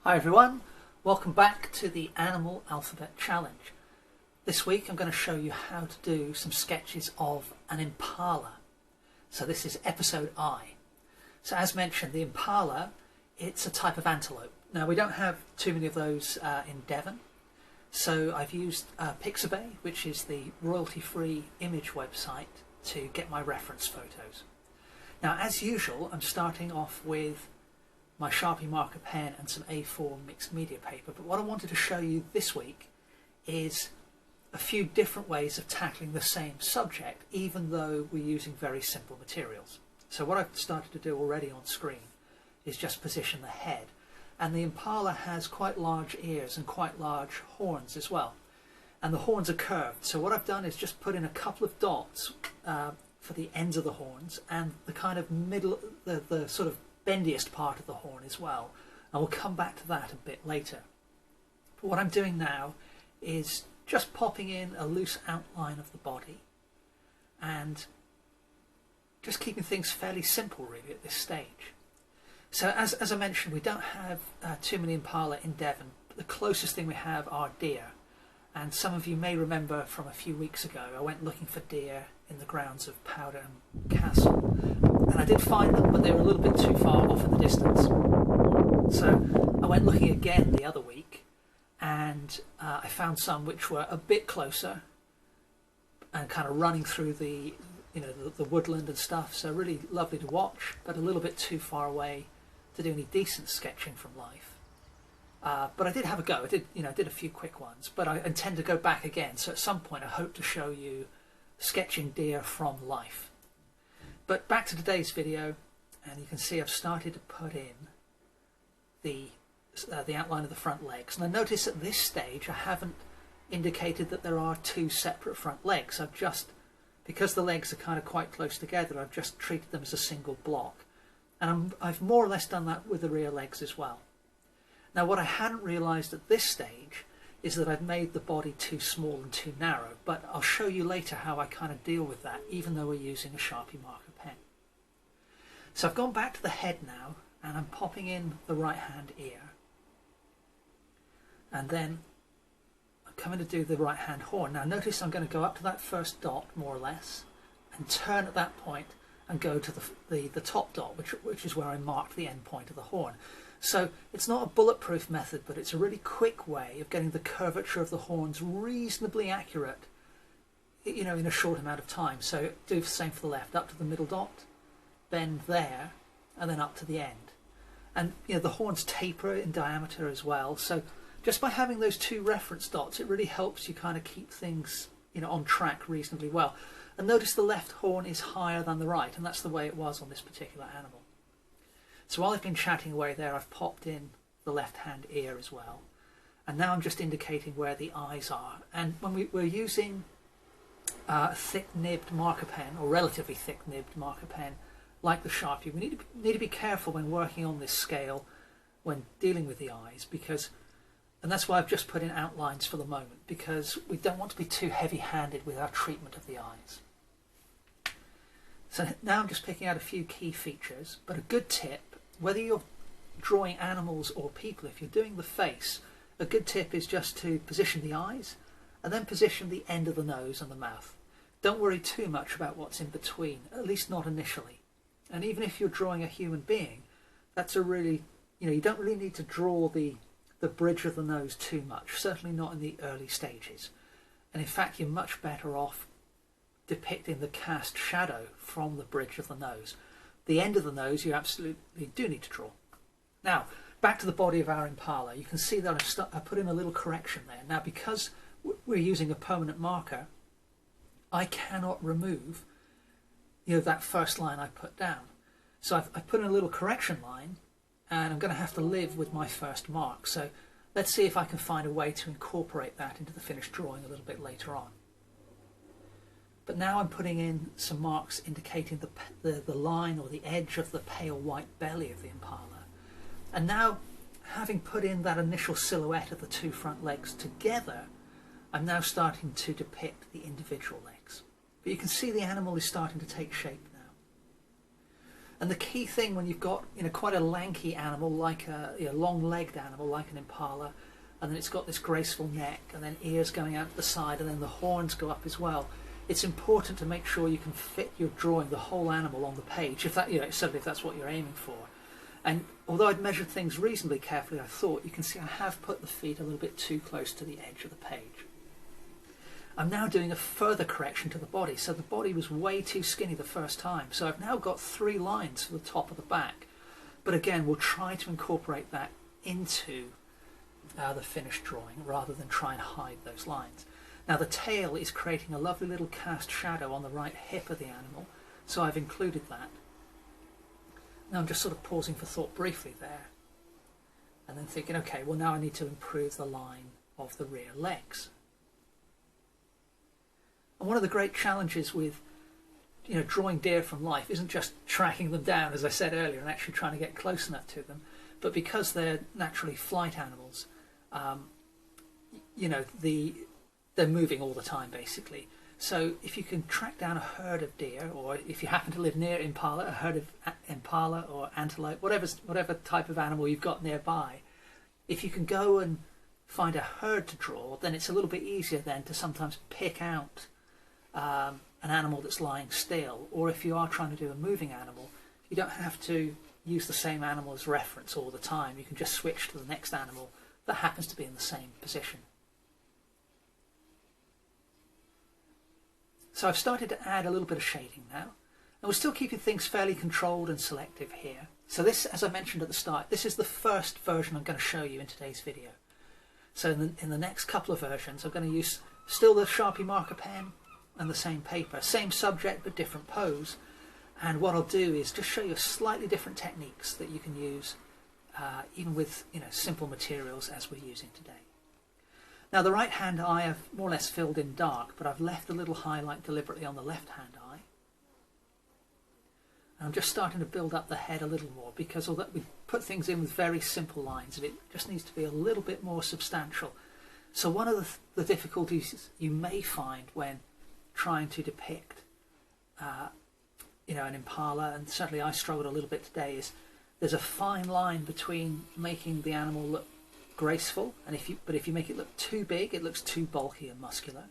Hi everyone, welcome back to the Animal Alphabet Challenge. This week I'm going to show you how to do some sketches of an impala. So this is episode I. So as mentioned, the impala, it's a type of antelope. Now we don't have too many of those in Devon, so I've used Pixabay, which is the royalty-free image website, to get my reference photos. Now as usual, I'm starting off with my Sharpie marker pen and some A4 mixed media paper, but what I wanted to show you this week is a few different ways of tackling the same subject, even though we're using very simple materials. So what I've started to do already on screen is just position the head, and the impala has quite large ears and quite large horns as well, and the horns are curved. So what I've done is just put in a couple of dots for the ends of the horns and the kind of middle, the sort of bendiest part of the horn as well, and we'll come back to that a bit later. But what I'm doing now is just popping in a loose outline of the body and just keeping things fairly simple really at this stage. So as I mentioned, we don't have too many impala in Devon. The closest thing we have are deer, and some of you may remember from a few weeks ago I went looking for deer in the grounds of Powderham Castle, and I did find them, but they were a little bit too far off in the distance. So I went looking again the other week, and I found some which were a bit closer and kind of running through the woodland and stuff. So really lovely to watch, but a little bit too far away to do any decent sketching from life. But I did have a go. I did a few quick ones, but I intend to go back again. So at some point I hope to show you sketching deer from life. But back to today's video, and you can see I've started to put in the outline of the front legs. And I notice at this stage I haven't indicated that there are two separate front legs. I've just, because the legs are kind of quite close together, I've just treated them as a single block. And I've more or less done that with the rear legs as well. Now what I hadn't realised at this stage is that I've made the body too small and too narrow, but I'll show you later how I kind of deal with that, even though we're using a Sharpie marker pen. So I've gone back to the head now, and I'm popping in the right hand ear, and then I'm coming to do the right hand horn. Now notice I'm going to go up to that first dot more or less and turn at that point and go to the top dot, which is where I marked the end point of the horn. So it's not a bulletproof method, but it's a really quick way of getting the curvature of the horns reasonably accurate, in a short amount of time. So do the same for the left, up to the middle dot, bend there, and then up to the end. And the horns taper in diameter as well. So just by having those two reference dots, it really helps you kind of keep things on track reasonably well. And notice the left horn is higher than the right, and that's the way it was on this particular animal. So while I've been chatting away there, I've popped in the left hand ear as well. And now I'm just indicating where the eyes are. And when we're using a thick-nibbed marker pen, or relatively thick-nibbed marker pen, like the Sharpie, we need to be careful when working on this scale, when dealing with the eyes, and that's why I've just put in outlines for the moment, because we don't want to be too heavy-handed with our treatment of the eyes. So now I'm just picking out a few key features, but a good tip, whether you're drawing animals or people, if you're doing the face, a good tip is just to position the eyes and then position the end of the nose and the mouth. Don't worry too much about what's in between, at least not initially. And even if you're drawing a human being, that's a really, you don't really need to draw the bridge of the nose too much, certainly not in the early stages. And in fact, you're much better off depicting the cast shadow from the bridge of the nose. The end of the nose you absolutely do need to draw. Now, back to the body of our impala. You can see that I put in a little correction there. Now, because we're using a permanent marker, I cannot remove that first line I put down. So I've put in a little correction line, and I'm going to have to live with my first mark. So let's see if I can find a way to incorporate that into the finished drawing a little bit later on. But now I'm putting in some marks indicating the line or the edge of the pale white belly of the impala. And now, having put in that initial silhouette of the two front legs together, I'm now starting to depict the individual legs. But you can see the animal is starting to take shape now. And the key thing when you've got quite a lanky animal, like a long-legged animal like an impala, and then it's got this graceful neck and then ears going out to the side and then the horns go up as well, it's important to make sure you can fit your drawing, the whole animal, on the page, if that, certainly if that's what you're aiming for. And although I'd measured things reasonably carefully, I thought, you can see I have put the feet a little bit too close to the edge of the page. I'm now doing a further correction to the body. So the body was way too skinny the first time. So I've now got 3 lines for the top of the back. But again, we'll try to incorporate that into the finished drawing rather than try and hide those lines. Now the tail is creating a lovely little cast shadow on the right hip of the animal. So I've included that. Now I'm just sort of pausing for thought briefly there. And then thinking, okay, well now I need to improve the line of the rear legs. And one of the great challenges with drawing deer from life isn't just tracking them down, as I said earlier, and actually trying to get close enough to them, but because they're naturally flight animals, they're moving all the time basically. So if you can track down a herd of deer, or if you happen to live near impala, a herd of impala or antelope, whatever type of animal you've got nearby, if you can go and find a herd to draw, then it's a little bit easier then to sometimes pick out an animal that's lying still, or if you are trying to do a moving animal, you don't have to use the same animal as reference all the time. You can just switch to the next animal that happens to be in the same position. So I've started to add a little bit of shading now, and we're still keeping things fairly controlled and selective here. So this, as I mentioned at the start, this is the first version I'm going to show you in today's video. So in the next couple of versions, I'm going to use still the Sharpie marker pen and the same paper, same subject but different pose. And what I'll do is just show you slightly different techniques that you can use even with simple materials as we're using today. Now the right hand eye I've more or less filled in dark, but I've left a little highlight deliberately on the left hand eye. And I'm just starting to build up the head a little more, because although we put things in with very simple lines, and it just needs to be a little bit more substantial. So one of the difficulties you may find when trying to depict an impala, and certainly I struggled a little bit today, is there's a fine line between making the animal look graceful, and if you make it look too big, it looks too bulky and muscular.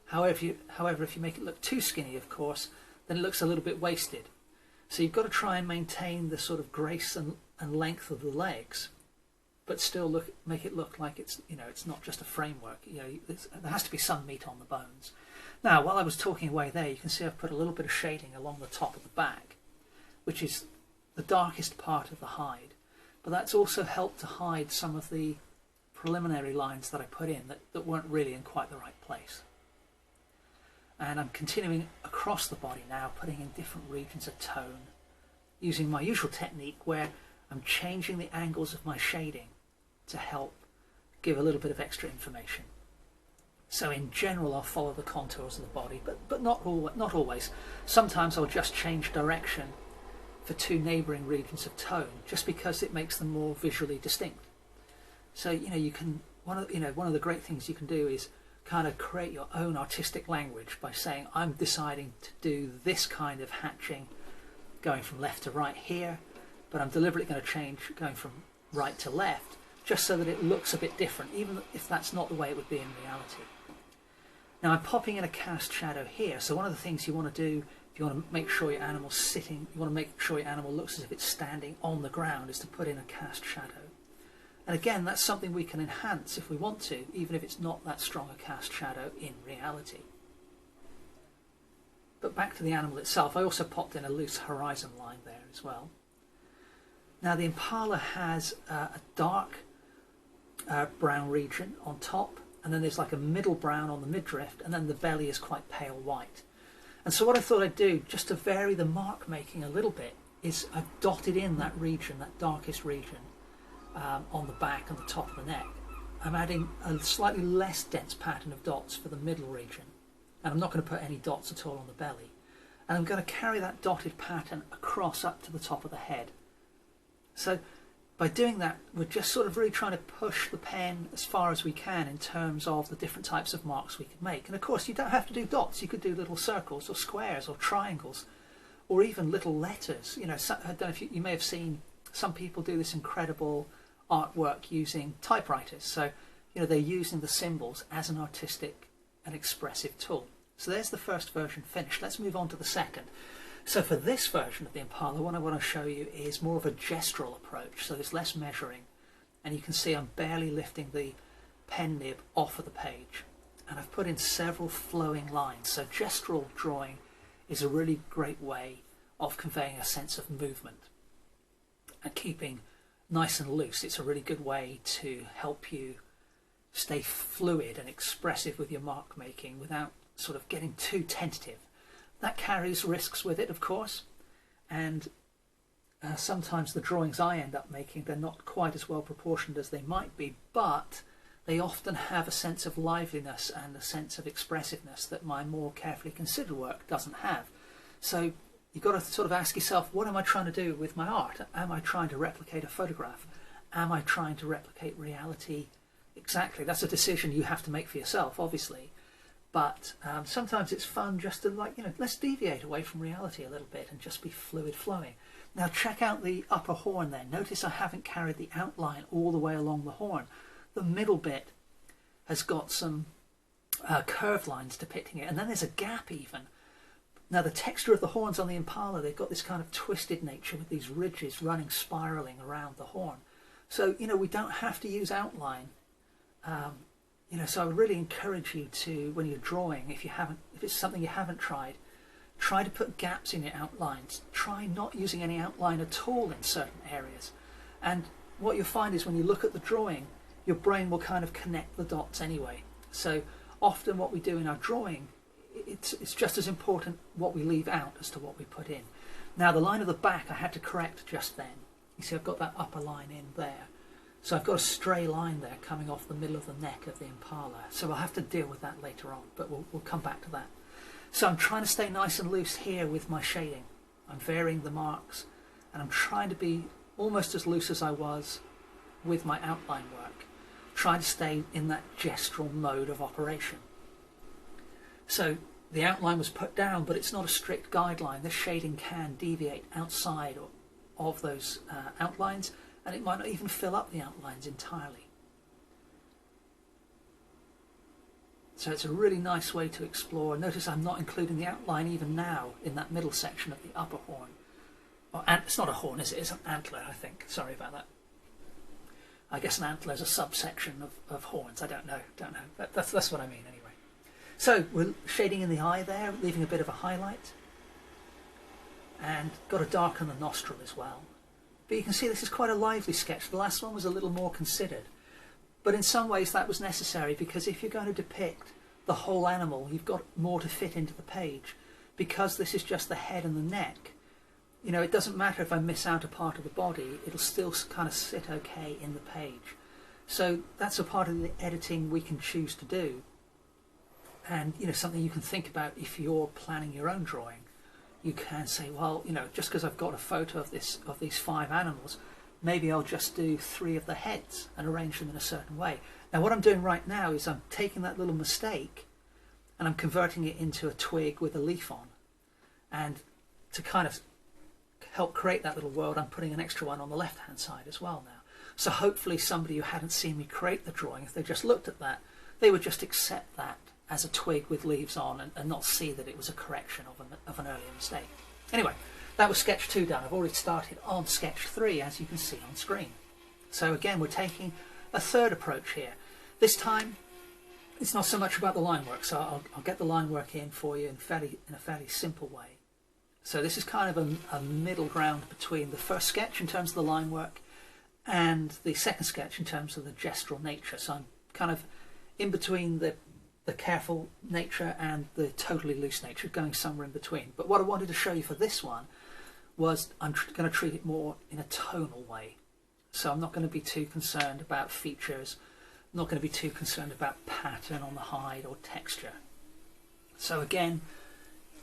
However, if you make it look too skinny, of course, then it looks a little bit wasted. So you've got to try and maintain the sort of grace and length of the legs, but still make it look like it's not just a framework. There has to be some meat on the bones. Now, while I was talking away there, you can see I've put a little bit of shading along the top of the back, which is the darkest part of the hide. But that's also helped to hide some of the preliminary lines that I put in that weren't really in quite the right place. And I'm continuing across the body now, putting in different regions of tone, using my usual technique where I'm changing the angles of my shading to help give a little bit of extra information. So in general, I'll follow the contours of the body, but not always. Sometimes I'll just change direction for 2 neighbouring regions of tone, just because it makes them more visually distinct. So you can one of the great things you can do is kind of create your own artistic language by saying, I'm deciding to do this kind of hatching going from left to right here, but I'm deliberately going to change going from right to left, just so that it looks a bit different, even if that's not the way it would be in reality. Now I'm popping in a cast shadow here, so one of the things you want to do if you want to make sure your animal's sitting, you want to make sure your animal looks as if it's standing on the ground, is to put in a cast shadow. And again, that's something we can enhance if we want to, even if it's not that strong a cast shadow in reality. But back to the animal itself, I also popped in a loose horizon line there as well. Now the impala has a dark brown region on top, and then there's like a middle brown on the midriff, and then the belly is quite pale white. And so what I thought I'd do, just to vary the mark making a little bit, is I've dotted in that region, that darkest region, on the back and the top of the neck. I'm adding a slightly less dense pattern of dots for the middle region, and I'm not going to put any dots at all on the belly. And I'm going to carry that dotted pattern across up to the top of the head. So by doing that, we're just sort of really trying to push the pen as far as we can in terms of the different types of marks we can make. And of course, you don't have to do dots. You could do little circles or squares or triangles or even little letters. You know, I don't know if you may have seen some people do this incredible artwork using typewriters. So, you know, they're using the symbols as an artistic and expressive tool. So there's the first version finished. Let's move on to the second. So for this version of the Impala, what I want to show you is more of a gestural approach. So there's less measuring, and you can see I'm barely lifting the pen nib off of the page. And I've put in several flowing lines. So gestural drawing is a really great way of conveying a sense of movement and keeping nice and loose. It's a really good way to help you stay fluid and expressive with your mark making without sort of getting too tentative. That carries risks with it, of course, and sometimes the drawings I end up making, they're not quite as well proportioned as they might be, but they often have a sense of liveliness and a sense of expressiveness that my more carefully considered work doesn't have. So you've got to sort of ask yourself, what am I trying to do with my art? Am I trying to replicate a photograph? Am I trying to replicate reality? Exactly, that's a decision you have to make for yourself, obviously. But sometimes it's fun just to, like, you know, let's deviate away from reality a little bit and just be fluid flowing. Now check out the upper horn there. Notice I haven't carried the outline all the way along the horn. The middle bit has got some curved lines depicting it, and then there's a gap even. Now the texture of the horns on the Impala, they've got this kind of twisted nature with these ridges running, spiraling around the horn. So, you know, we don't have to use outline. You know, so I would really encourage you to, when you're drawing, if it's something you haven't tried, try to put gaps in your outlines. Try not using any outline at all in certain areas. And what you'll find is when you look at the drawing, your brain will kind of connect the dots anyway. So often what we do in our drawing, it's just as important what we leave out as to what we put in. Now the line of the back I had to correct just then. You see I've got that upper line in there. So I've got a stray line there coming off the middle of the neck of the Impala. So I'll have to deal with that later on, but we'll come back to that. So I'm trying to stay nice and loose here with my shading. I'm varying the marks, and I'm trying to be almost as loose as I was with my outline work. Trying to stay in that gestural mode of operation. So the outline was put down, but it's not a strict guideline. This shading can deviate outside of those outlines, and it might not even fill up the outlines entirely. So it's a really nice way to explore. Notice I'm not including the outline even now in that middle section of the upper horn. It's not a horn, is it? It's an antler, I think. Sorry about that. I guess an antler is a subsection of horns. I don't know. That's what I mean anyway. So we're shading in the eye there, leaving a bit of a highlight. And got to darken the nostril as well. But you can see this is quite a lively sketch. The last one was a little more considered. But in some ways that was necessary, because if you're going to depict the whole animal, you've got more to fit into the page. Because this is just the head and the neck, you know, it doesn't matter if I miss out a part of the body, it'll still kind of sit okay in the page. So that's a part of the editing we can choose to do. And, you know, something you can think about if you're planning your own drawing. You can say, well, you know, just because I've got a photo of these 5 animals, maybe I'll just do 3 of the heads and arrange them in a certain way. Now what I'm doing right now is I'm taking that little mistake and I'm converting it into a twig with a leaf on. And to kind of help create that little world, I'm putting an extra one on the left hand side as well now. So hopefully somebody who hadn't seen me create the drawing, if they just looked at that, they would just accept that as a twig with leaves on and not see that it was a correction of an earlier mistake. Anyway, that was sketch 2 done. I've already started on sketch 3, as you can see on screen. So again, we're taking a third approach here. This time, it's not so much about the line work, so I'll get the line work in for you in a fairly simple way. So this is kind of a middle ground between the first sketch in terms of the line work and the second sketch in terms of the gestural nature. So I'm kind of in between the careful nature and the totally loose nature, going somewhere in between. But what I wanted to show you for this one was I'm going to treat it more in a tonal way. So I'm not going to be too concerned about features, I'm not going to be too concerned about pattern on the hide or texture. So again,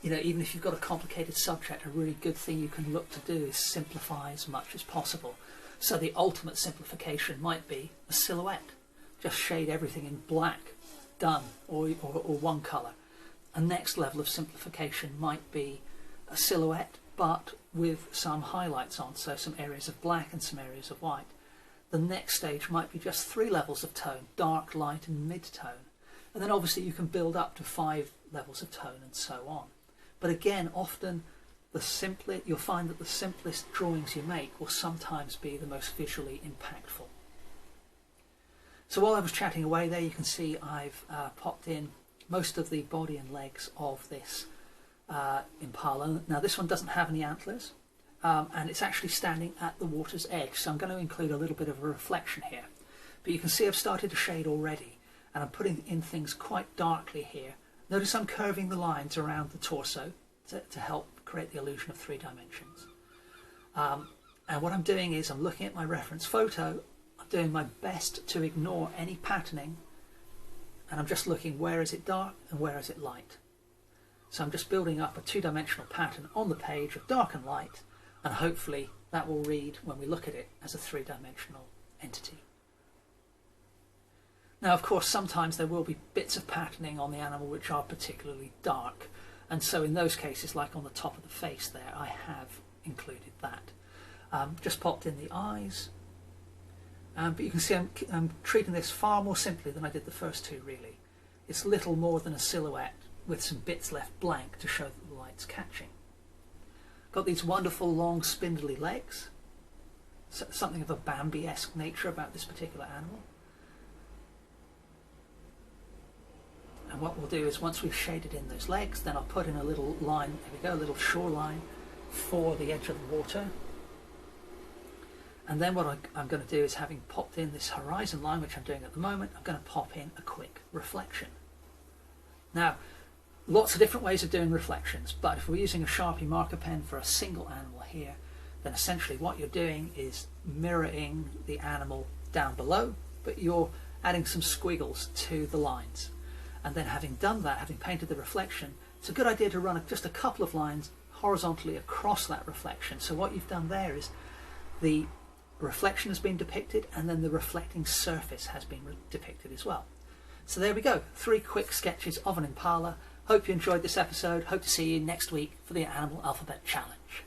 you know, even if you've got a complicated subject, a really good thing you can look to do is simplify as much as possible. So the ultimate simplification might be a silhouette. Just shade everything in black, done, or one colour. A next level of simplification might be a silhouette but with some highlights on, so some areas of black and some areas of white. The next stage might be just 3 levels of tone, dark, light and mid-tone. And then obviously you can build up to 5 levels of tone and so on. But again, often you'll find that the simplest drawings you make will sometimes be the most visually impactful. So while I was chatting away there, you can see I've popped in most of the body and legs of this impala. Now this one doesn't have any antlers, and it's actually standing at the water's edge, so I'm going to include a little bit of a reflection here. But you can see I've started to shade already, and I'm putting in things quite darkly here. Notice I'm curving the lines around the torso to help create the illusion of 3 dimensions. And what I'm doing is I'm looking at my reference photo, I'm doing my best to ignore any patterning, and I'm just looking where is it dark and where is it light. So I'm just building up a 2-dimensional pattern on the page of dark and light, and hopefully that will read when we look at it as a 3-dimensional entity. Now of course sometimes there will be bits of patterning on the animal which are particularly dark, and so in those cases, like on the top of the face there, I have included that. Just popped in the eyes, but you can see I'm treating this far more simply than I did the first 2 really. It's little more than a silhouette with some bits left blank to show that the light's catching. Got these wonderful long spindly legs, something of a Bambi-esque nature about this particular animal. And what we'll do is once we've shaded in those legs, then I'll put in a little line, there we go, a little shoreline for the edge of the water. And then what I'm going to do is, having popped in this horizon line, which I'm doing at the moment, I'm going to pop in a quick reflection. Now, lots of different ways of doing reflections, but if we're using a Sharpie marker pen for a single animal here, then essentially what you're doing is mirroring the animal down below, but you're adding some squiggles to the lines. And then having done that, having painted the reflection, it's a good idea to run just a couple of lines horizontally across that reflection. So what you've done there is the reflection has been depicted, and then the reflecting surface has been depicted as well. So there we go, 3 quick sketches of an impala. Hope you enjoyed this episode. Hope to see you next week for the Animal Alphabet Challenge.